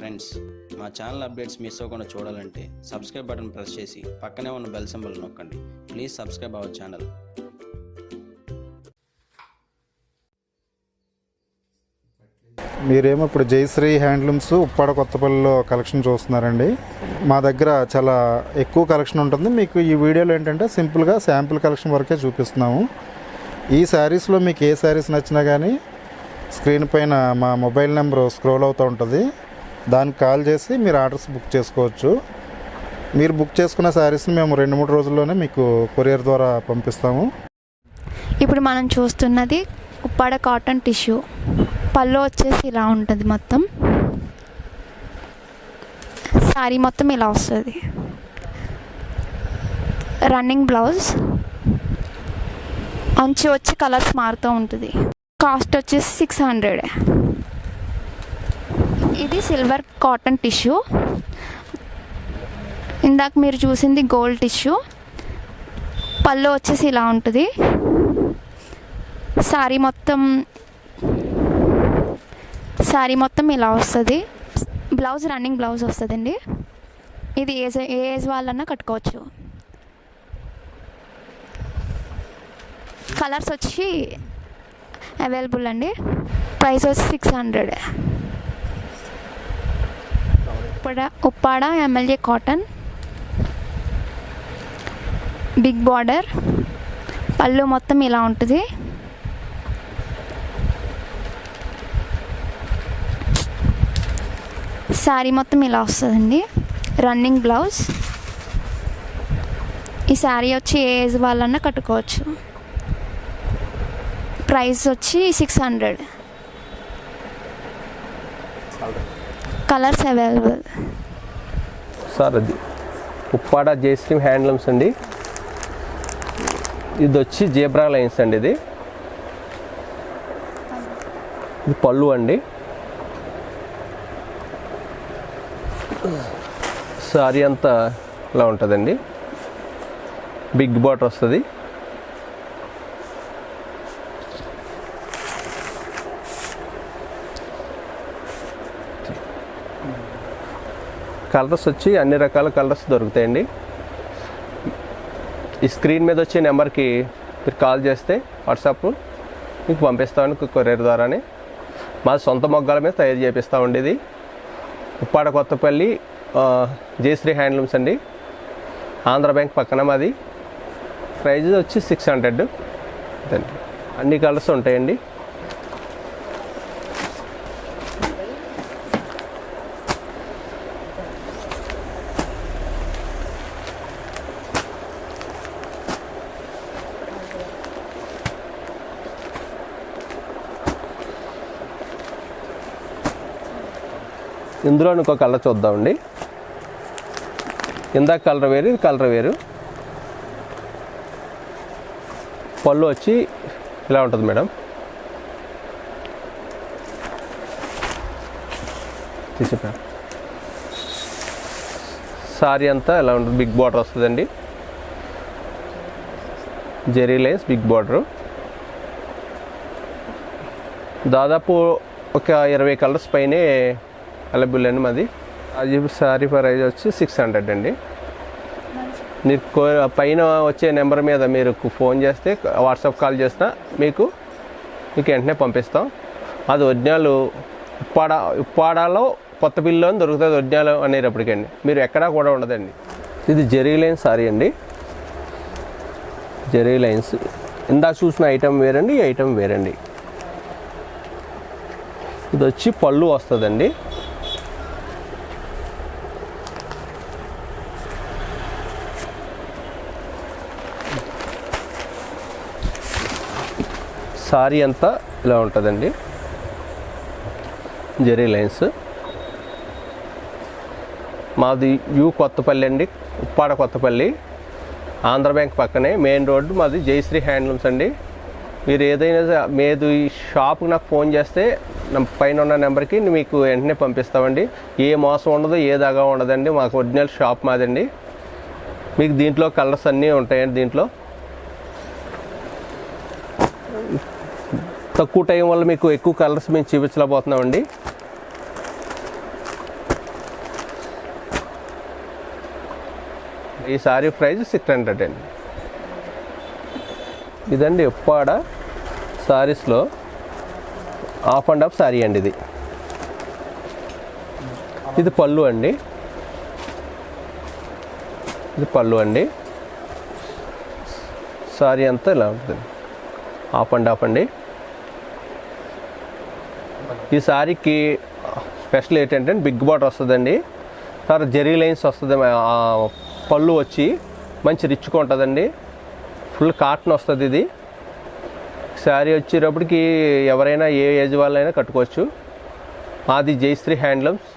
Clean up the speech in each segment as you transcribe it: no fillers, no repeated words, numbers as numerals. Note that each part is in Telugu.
ఫ్రెండ్స్, మా ఛానల్ అప్డేట్స్ మిస్ అవ్వకుండా చూడాలంటే సబ్స్క్రైబ్ బటన్ ప్రెస్ చేసి పక్కనే ఉన్న బెల్ సింబల్ నొక్కండి. Please subscribe our channel. మీరేమో ఇప్పుడు జయశ్రీ హ్యాండ్లూమ్స్ ఉప్పాడ కొత్తపల్లిలో కలెక్షన్ చూస్తున్నారండి. మా దగ్గర చాలా ఎక్కువ కలెక్షన్ ఉంటుంది. మీకు ఈ వీడియోలో ఏంటంటే సింపుల్గా శాంపుల్ కలెక్షన్ వరకే చూపిస్తున్నాము. ఈ శారీస్లో మీకు ఏ శారీస్ నచ్చినా కానీ స్క్రీన్ పైన మా మొబైల్ నెంబర్ స్క్రోల్ అవుతూ ఉంటుంది. దానికి కాల్ చేసి మీరు ఆర్డర్స్ బుక్ చేసుకోవచ్చు. మీరు బుక్ చేసుకున్న శారీస్ని మేము 2-3 రోజుల్లోనే మీకు కొరియర్ ద్వారా పంపిస్తాము. ఇప్పుడు మనం చూస్తున్నది ఉప్పాడ కాటన్ టిష్యూ. పళ్ళు వచ్చేసి ఇలా ఉంటుంది. మొత్తం శారీ మొత్తం ఇలా వస్తుంది. రన్నింగ్ బ్లౌజ్, అంచు వచ్చి కలర్స్ మారుతూ ఉంటుంది. కాస్ట్ వచ్చేసి 600. ఇది సిల్వర్ కాటన్ టిష్యూ. ఇందాక మీరు చూసింది గోల్డ్ టిష్యూ. పళ్ళు వచ్చేసి ఇలా ఉంటుంది. శారీ మొత్తం ఇలా వస్తుంది. బ్లౌజ్ రన్నింగ్ బ్లౌజ్ వస్తుందండి. ఇది ఏ ఏజ్ వాళ్ళన్నా కట్టుకోవచ్చు. కలర్స్ వచ్చి అవైలబుల్ అండి. ప్రైస్ వచ్చి 600. Uppada MLA cotton, big border, పళ్ళు మొత్తం ఇలా ఉంటుంది. శారీ మొత్తం ఇలా వస్తుందండి. Running blouse. ఈ శారీ వచ్చి ఏ ఏజ్ వాళ్ళన్నా కట్టుకోవచ్చు. ప్రైస్ వచ్చి 600. Colours available. సార్ అది ఉప్పాడ జయశ్రీ హ్యాండ్లూమ్స్ అండి. ఇది వచ్చి జేబ్రా లైన్స్ అండి. ఇది పళ్ళు అండి. సారీ అంతా ఇలా ఉంటుందండి. బిగ్ బార్డర్ వస్తుంది. కలర్స్ వచ్చి అన్ని రకాల కలర్స్ దొరుకుతాయండి. ఈ స్క్రీన్ మీద వచ్చే నెంబర్కి మీరు కాల్ చేస్తే వాట్సాప్ మీకు పంపిస్తామని కొరియర్ ద్వారానే. మాది సొంత మొగ్గాల మీద తయారు చేపిస్తామండి. ఇది ఉప్పాడ కొత్తపల్లి జయశ్రీ హ్యాండ్లూమ్స్ అండి. ఆంధ్ర బ్యాంక్ పక్కన మాది. ప్రైజ్ వచ్చి 600. అన్ని కలర్స్ ఉంటాయండి. ఇందులో ఇంకో కలర్ చూద్దామండి. ఇందాక కలర్ వేరు, ఇది కలర్ వేరు. పళ్ళు వచ్చి ఇలా ఉంటుంది మేడం. తీసిపా సారీ అంతా ఇలా ఉంటుంది. బిగ్ బార్డర్ వస్తుందండి. Zari lines, big border. దాదాపు ఒక 20 కలర్స్ పైనే అవైలబుల్ అండి మాది. అది శారీ ప్రైజ్ వచ్చి 600 అండి. మీరు పైన వచ్చే నెంబర్ మీద మీరు ఫోన్ చేస్తే, వాట్సాప్ కాల్ చేసినా మీకు వెంటనే పంపిస్తాం. అది ఒరిజినల్ ఉప్పాడలో కొత్తపల్లిలో దొరుకుతుంది. ఒరిజినల్ అనేటప్పటికండి మీరు ఎక్కడా కూడా ఉండదండి. ఇది జెరీ లైన్స్ సారీ అండి. జెరీ లైన్స్ ఇందాక చూసిన ఐటమ్ వేరండి, ఈ ఐటమ్ వేరండి. ఇది వచ్చి పళ్ళు వస్తుందండి. సారీ అంతా ఇలా ఉంటుందండి. జెరీ లైన్స్. మాది కొత్తపల్లి అండి. ఉప్పాడ కొత్తపల్లి, ఆంధ్ర బ్యాంక్ పక్కనే మెయిన్ రోడ్డు మాది. జయశ్రీ హ్యాండ్లూమ్స్ అండి. మీరు ఏదైనా మీరు ఈ షాప్కి నాకు ఫోన్ చేస్తే పైన ఉన్న నెంబర్కి మీకు వెంటనే పంపిస్తామండి. ఏ మోసం ఉండదు, ఏ దాగా ఉండదండి. మాకు ఒరిజినల్ షాప్ మాదండి. మీకు దీంట్లో కలర్స్ అన్నీ ఉంటాయండి. దీంట్లో తక్కువ టైం వల్ల మీకు ఎక్కువ కలర్స్ మేము చూపించలేకపోతున్నామండి. ఈ సారీ ప్రైస్ 600 అండి. ఇదండి ఉప్పాడ సారీస్లో హాఫ్ అండ్ హాఫ్ సారీ అండి. ఇది పళ్ళు అండి. ఇది పళ్ళు అండి. సారీ అంతా ఇలా ఉంటుంది, హాఫ్ అండ్ హాఫ్ అండి. ఈ సారీకి స్పెషల్ ఏంటంటే బిగ్ బార్డర్ వస్తుందండి, తర్వాత జెరీ లైన్స్ వస్తుంది, పళ్ళు వచ్చి మంచి రిచ్గా ఉంటుందండి, ఫుల్ కాటన్ వస్తుంది. ఇది శారీ వచ్చేటప్పటికి ఎవరైనా ఏ ఏజ్ వాళ్ళైనా కట్టుకోవచ్చు. Adi Jayashree handlooms,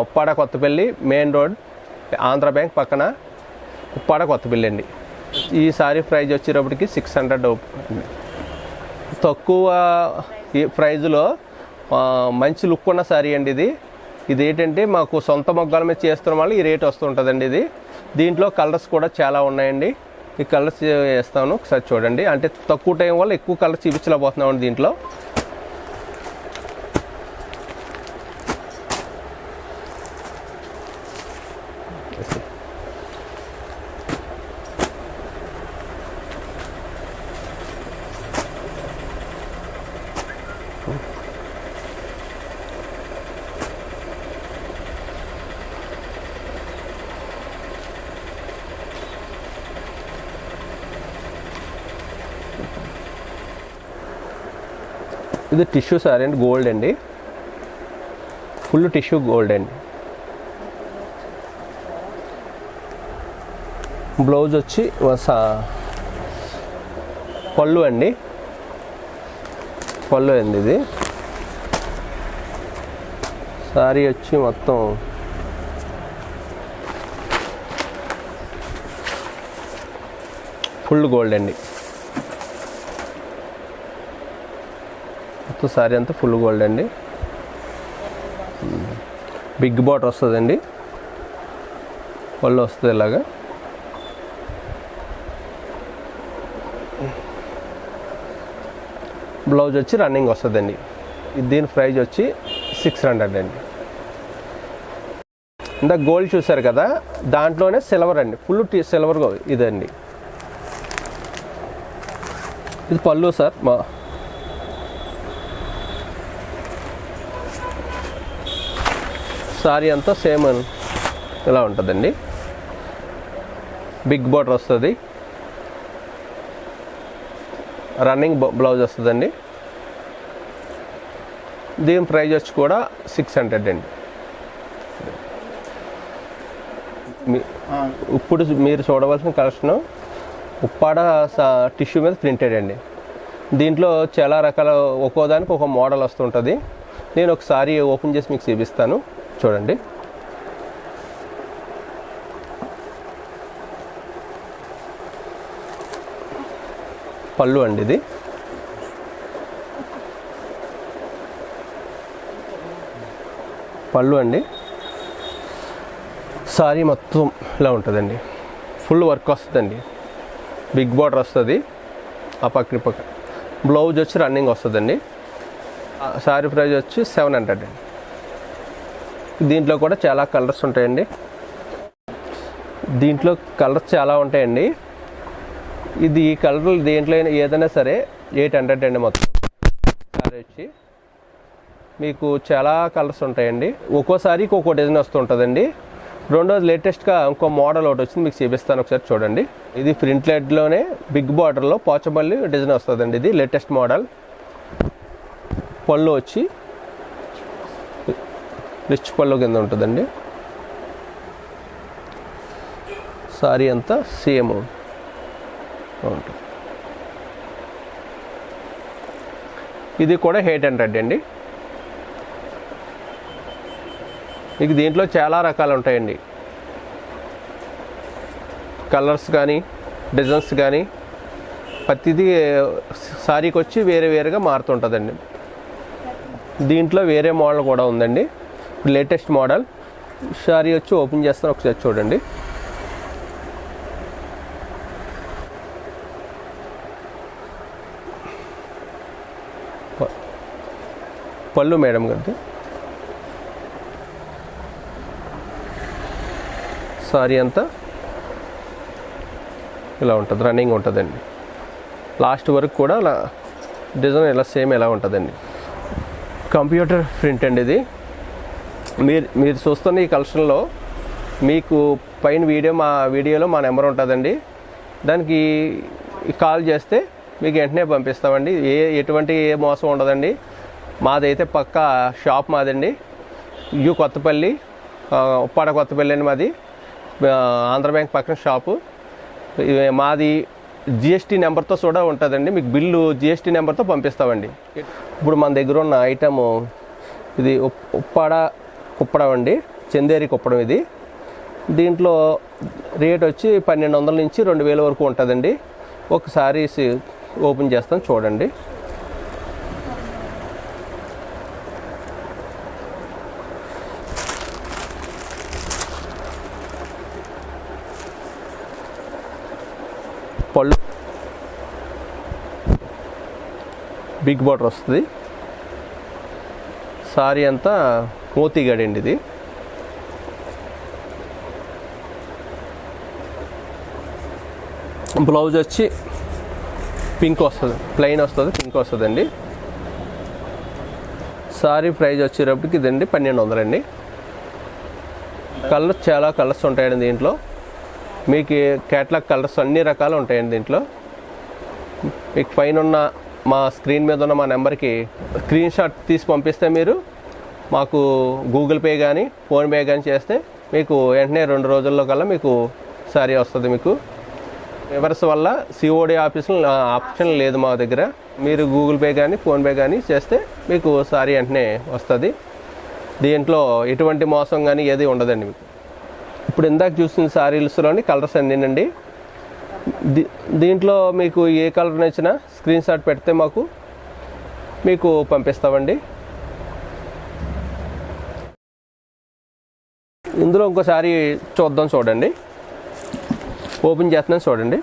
Uppada Kothapalli main road, Andhra bank పక్కన, ఉప్పాడ కొత్తపల్లి అండి. ఈ సారీ ప్రైజ్ వచ్చేటప్పటికి 600. తక్కువ ఈ ప్రైజ్లో మంచి లుక్ ఉన్న సారీ అండి. ఇది ఏంటంటే మాకు సొంత మొగ్గాల మీద చేస్తున్న వాళ్ళు ఈ రేట్ వస్తుంటుందండి. దీంట్లో కలర్స్ కూడా చాలా ఉన్నాయండి. ఈ కలర్స్ వేస్తాను, ఒకసారి చూడండి. అంటే తక్కువ టైం వల్ల ఎక్కువ కలర్స్ చూపించలేకపోతున్నామండి దీంట్లో. ఇది టిష్యూ సారీ అండి, గోల్డ్ అండి, ఫుల్ టిష్యూ గోల్డ్ అండి. బ్లౌజ్ వచ్చి పళ్ళు అండి, పళ్ళు అండి. ఇది సారీ వచ్చి మొత్తం ఫుల్ గోల్డ్ అండి. మొత్తం సారీ అంతా ఫుల్ గోల్డ్ అండి. బిగ్ బార్డర్ వస్తుందండి, పళ్ళు వస్తుంది ఇలాగా. బ్లౌజ్ వచ్చి రన్నింగ్ వస్తుందండి. దీని ప్రైజ్ వచ్చి 600 అండి. ఇందాక గోల్డ్ చూసారు కదా, దాంట్లోనే సిల్వర్ అండి, ఫుల్ సిల్వర్ ఇదండి. ఇది పళ్ళు సార్. సారీ అంతా సేమ్ ఇలా ఉంటుందండి. బిగ్ బార్డర్ వస్తుంది, రన్నింగ్ బ్లౌజ్ వస్తుందండి. దీని ప్రైజ్ వచ్చి కూడా 600 అండి. ఇప్పుడు మీరు చూడవలసిన కలెక్షన్ ఉప్పాడ టిష్యూ మీద ప్రింటెడ్ అండి. దీంట్లో చాలా రకాల, ఒక్కో దానికి ఒక మోడల్ వస్తుంటుంది. నేను ఒకసారి ఓపెన్ చేసి మీకు చూపిస్తాను, చూడండి. పళ్ళు అండి, ఇది పళ్ళు అండి. సారీ మొత్తం ఇలా ఉంటుందండి, ఫుల్ వర్క్ వస్తుందండి, బిగ్ బార్డర్ వస్తుంది. ఆ పక్కన బ్లౌజ్ వచ్చి రన్నింగ్ వస్తుందండి. సారీ ప్రైస్ వచ్చి 700 అండి. దీంట్లో కూడా చాలా కలర్స్ ఉంటాయండి. దీంట్లో కలర్స్ చాలా ఉంటాయండి. ఇది ఈ కలర్ దేంట్లో ఏదైనా సరే 800 అండి. మొత్తం సారీ వచ్చి మీకు చాలా కలర్స్ ఉంటాయండి. ఒక్కోసారికి ఒక్కో డిజైన్ వస్తుంటుందండి. రెండోది లేటెస్ట్గా ఇంకో మోడల్ ఒకటి వచ్చింది, మీకు చూపిస్తాను, ఒకసారి చూడండి. ఇది ప్రింట్లెడ్లోనే బిగ్ బార్డర్లో పోచంపల్లి డిజైన్ వస్తుందండి. ఇది లేటెస్ట్ మోడల్. పళ్ళు వచ్చి రిచ్ పళ్ళు కింద ఉంటుందండి. సారీ అంతా సేమ్ ఉంటుంది. ఇది కూడా 800 అండి. మీకు దీంట్లో చాలా రకాలు ఉంటాయండి, కలర్స్ కానీ డిజైన్స్ కానీ ప్రతిదీ సారీకి వచ్చి వేరే వేరేగా మారుతుంటుందండి. దీంట్లో వేరే మోడల్ కూడా ఉందండి, లేటెస్ట్ మోడల్. సారీ వచ్చి ఓపెన్ చేస్తాను, ఒకసారి చూడండి. పళ్ళు మేడం గారిది. సారీ అంతా ఇలా ఉంటుంది, రన్నింగ్ ఉంటుందండి. లాస్ట్ వరకు కూడా అలా డిజైన్ ఇలా సేమ్ ఎలా ఉంటుందండి. కంప్యూటర్ ప్రింట్ అండి ఇది. మీరు చూస్తున్న ఈ కలెక్షన్లో మీకు పైన మా వీడియోలో మా నెంబర్ ఉంటుందండి. దానికి కాల్ చేస్తే మీకు వెంటనే పంపిస్తామండి. ఎటువంటి మోసం ఉండదండి. మాదైతే పక్కా షాప్ మాదండి. కొత్తపల్లి, ఉప్పాడ కొత్తపల్లి అని మాది. ఆంధ్ర బ్యాంక్ పక్కన షాపు మాది. జిఎస్టీ నెంబర్తో కూడా ఉంటుందండి. మీకు బిల్లు జిఎస్టీ నెంబర్తో పంపిస్తామండి. ఇప్పుడు మన దగ్గర ఉన్న ఐటము ఇది కుప్పడం అండి, చందేరి కుప్పడం ఇది. దీంట్లో రేట్ వచ్చి 1200 నుంచి 2000 వరకు ఉంటుందండి. ఒకసారి ఓపెన్ చేస్తాను చూడండి. పళ్ళు బిగ్ బార్డర్ వస్తుంది. సారీ అంతా మోతీగడి అండి ఇది. బ్లౌజ్ వచ్చి పింక్ వస్తుంది, ప్లెయిన్ వస్తుంది, పింక్ వస్తుందండి. సారీ ప్రైస్ వచ్చేటప్పటికి ఇదండి 1200 అండి. కలర్స్ చాలా కలర్స్ ఉంటాయండి దీంట్లో. మీకు క్యాటలాగ్ కలర్స్ అన్ని రకాలు ఉంటాయండి దీంట్లో. మీకు పైన ఉన్న మా స్క్రీన్ మీద ఉన్న మా నెంబర్కి స్క్రీన్ షాట్ తీసి పంపిస్తే మీరు మాకు గూగుల్ పే కానీ ఫోన్పే కానీ చేస్తే మీకు వెంటనే 2 రోజుల్లో కల్లా మీకు సారీ వస్తుంది. మీకు రివర్స్ వల్ల సిఓడి ఆప్షన్ లేదు మా దగ్గర. మీరు గూగుల్ పే కానీ ఫోన్పే కానీ చేస్తే మీకు సారీ వెంటనే వస్తుంది. దీంట్లో ఎటువంటి మోసం కానీ ఏది ఉండదండి మీకు. ఇప్పుడు ఇందాక చూసిన సారీస్లోని కలర్స్ అన్నీనండి. దీంట్లో మీకు ఏ కలర్ నచ్చినా స్క్రీన్ షాట్ పెడితే మీకు పంపిస్తామండి. ఇందులో ఇంకోసారి చూడండి. ఓపెన్ చేస్తున్నాను చూడండి.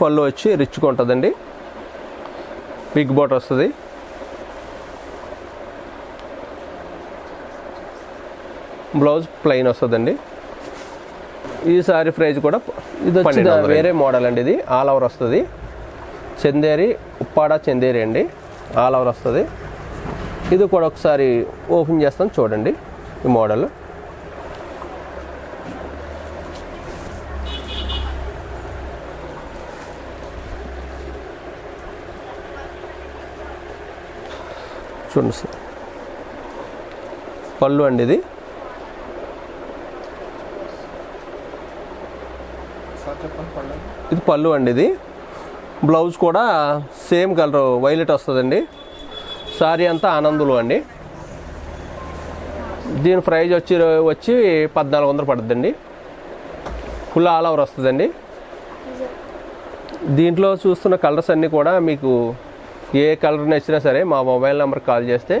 పళ్ళు వచ్చి రిచ్గా ఉంటుందండి. బిగ్ బార్డర్ వస్తుంది. బ్లౌజ్ ప్లెయిన్ వస్తుందండి. ఈ సారీ ప్రైస్ కూడా ఇది వచ్చి వేరే మోడల్ అండి. ఇది ఆల్ ఓవర్ వస్తుంది. చందేరి, ఉప్పాడ చందేరి అండి, ఆల్ ఓవర్ వస్తుంది. ఇది కూడా ఒకసారి ఓపెన్ చేస్తాను చూడండి. ఈ మోడల్ చూడండి సార్. పళ్ళు అండి ఇది. ఇది పళ్ళు అండి ఇది. బ్లౌజ్ కూడా సేమ్ కలర్ వైలెట్ వస్తుందండి. సారీ అంతా ఆనందులు అండి. దీని ప్రైజ్ వచ్చి 1400 పడుతుందండి. ఫుల్ ఆల్ ఓవర్ వస్తుందండి. దీంట్లో చూస్తున్న కలర్స్ అన్నీ కూడా మీకు ఏ కలర్ నచ్చినా సరే మా మొబైల్ నెంబర్కి కాల్ చేస్తే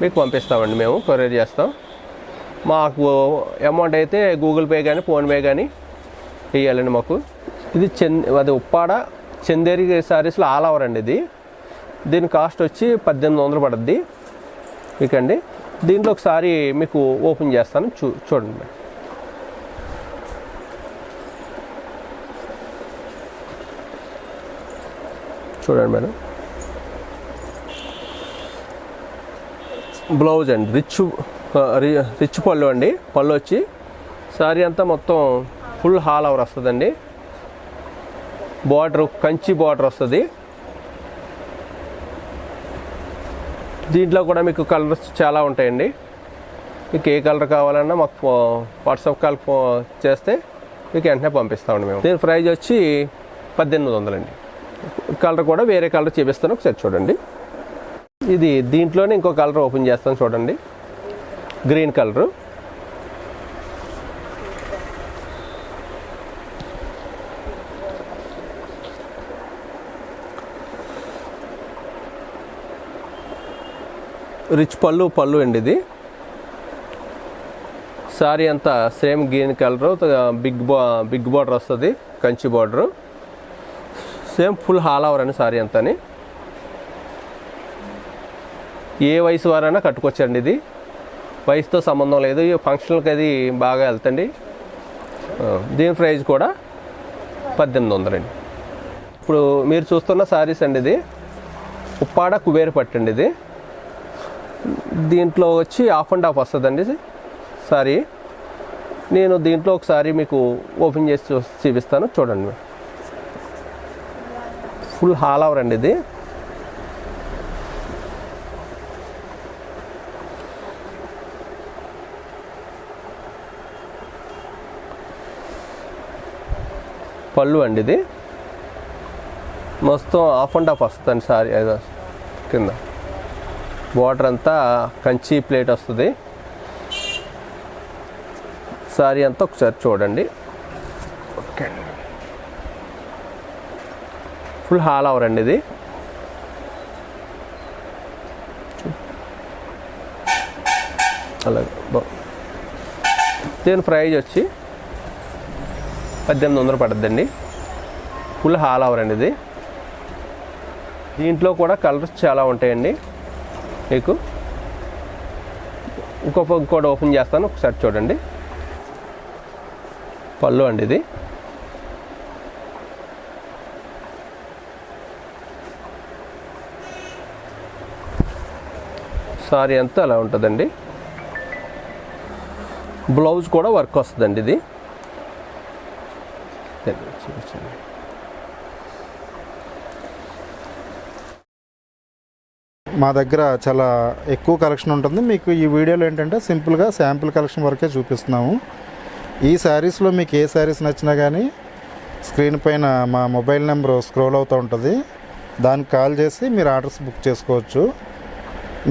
మీకు పంపిస్తామండి. మేము కొరియర్ చేస్తాం. మాకు అమౌంట్ అయితే గూగుల్ పే కానీ ఫోన్పే కానీ వేయాలండి మాకు. ఇది అది ఉప్పాడ చందేరి సారీస్లో ఆల్ ఓవర్ అండి ఇది. దీని కాస్ట్ వచ్చి 1800 పడుద్ది మీకండి. దీంట్లో ఒకసారి మీకు ఓపెన్ చేస్తాను చూడండి మేడం. చూడండి మేడం. బ్లౌజ్ అండి రిచ్ పళ్ళు అండి. పళ్ళు వచ్చి సారీ అంతా మొత్తం ఫుల్ హాల్ ఓవర్ వస్తుందండి. బార్డర్ కంచి బార్డర్ వస్తుంది. దీంట్లో కూడా మీకు కలర్స్ చాలా ఉంటాయండి. మీకు ఏ కలర్ కావాలన్నా మాకు వాట్సాప్ కాల్ చేస్తే మీకు వెంటనే పంపిస్తామండి మేము. దీని ప్రైజ్ వచ్చి 1800 అండి. కలర్ కూడా వేరే కలర్ చూపిస్తాను, ఒకసారి చూడండి. ఇది దీంట్లోనే ఇంకో కలర్ ఓపెన్ చేస్తాను చూడండి. Green colour. రిచ్ పళ్ళు అండి ఇది. సారీ అంతా same green colour, big border వస్తుంది, Kanchi border. Same full all over అండి సారీ అంతా. ఏ వయసు వారైనా కట్టుకోవచ్చండి. ఇది వయసుతో సంబంధం లేదు. ఈ ఫంక్షన్కి అది బాగా వెళ్తండి. దీని ప్రైస్ కూడా 1800 అండి. ఇప్పుడు మీరు చూస్తున్న శారీస్ అండి, ఇది ఉప్పాడ కుబేర పట్టు అండి. ఇది దీంట్లో వచ్చి ఆఫ్ అండ్ ఆఫ్ వస్తుందండి సారీ. నేను దీంట్లో ఒకసారి మీకు ఓపెన్ చేసి చూపిస్తాను, చూడండి. ఫుల్ హాల్ ఓవర్ అండి ఇది. పళ్ళు అండి, ఇది మొత్తం ఆఫ్ అండ్ ఆఫ్ వస్తుందండి సారీ. కింద బార్డర్ అంతా కంచి ప్లేట్ వస్తుంది. సారీ అంతా ఒకసారి చూడండి. ఓకే, ఫుల్ హాల్ ఓవర్ అండి ఇది. అలాగే దీని ప్రైజ్ వచ్చి 1800 పడుతుందండి. ఫుల్ హాల్ ఓవర్ అండి ఇది. దీంట్లో కూడా కలర్స్ చాలా ఉంటాయండి. మీకు ఇంకోటి ఓపెన్ చేస్తాను, ఒకసారి చూడండి. పళ్ళు అండి ఇది. సారీ అంతా అలా ఉంటుందండి. బ్లౌజ్ కూడా వర్క్ వస్తుందండి. ఇది మా దగ్గర చాలా ఎక్కువ కలెక్షన్ ఉంటుంది. మీకు ఈ వీడియోలో ఏంటంటే సింపుల్గా శాంపిల్ కలెక్షన్ వరకే చూపిస్తున్నాము. ఈ శారీస్లో మీకు ఏ శారీస్ నచ్చినా కానీ స్క్రీన్ పైన మా మొబైల్ నెంబర్ స్క్రోల్ అవుతూ ఉంటుంది. దానికి కాల్ చేసి మీరు ఆర్డర్స్ బుక్ చేసుకోవచ్చు.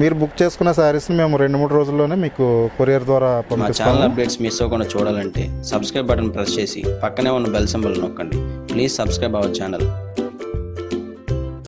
మీరు బుక్ చేసుకున్న శారీస్ని మేము 2-3 రోజుల్లోనే మీకు కొరియర్ ద్వారా మా పంపిస్తాము. ఛానల్ అప్డేట్స్ మిస్ అవ్వకుండా చూడాలంటే సబ్స్క్రైబ్ బటన్ ప్రెస్ చేసి పక్కనే ఉన్న బెల్ సింబల్ నొక్కండి. Please subscribe our channel.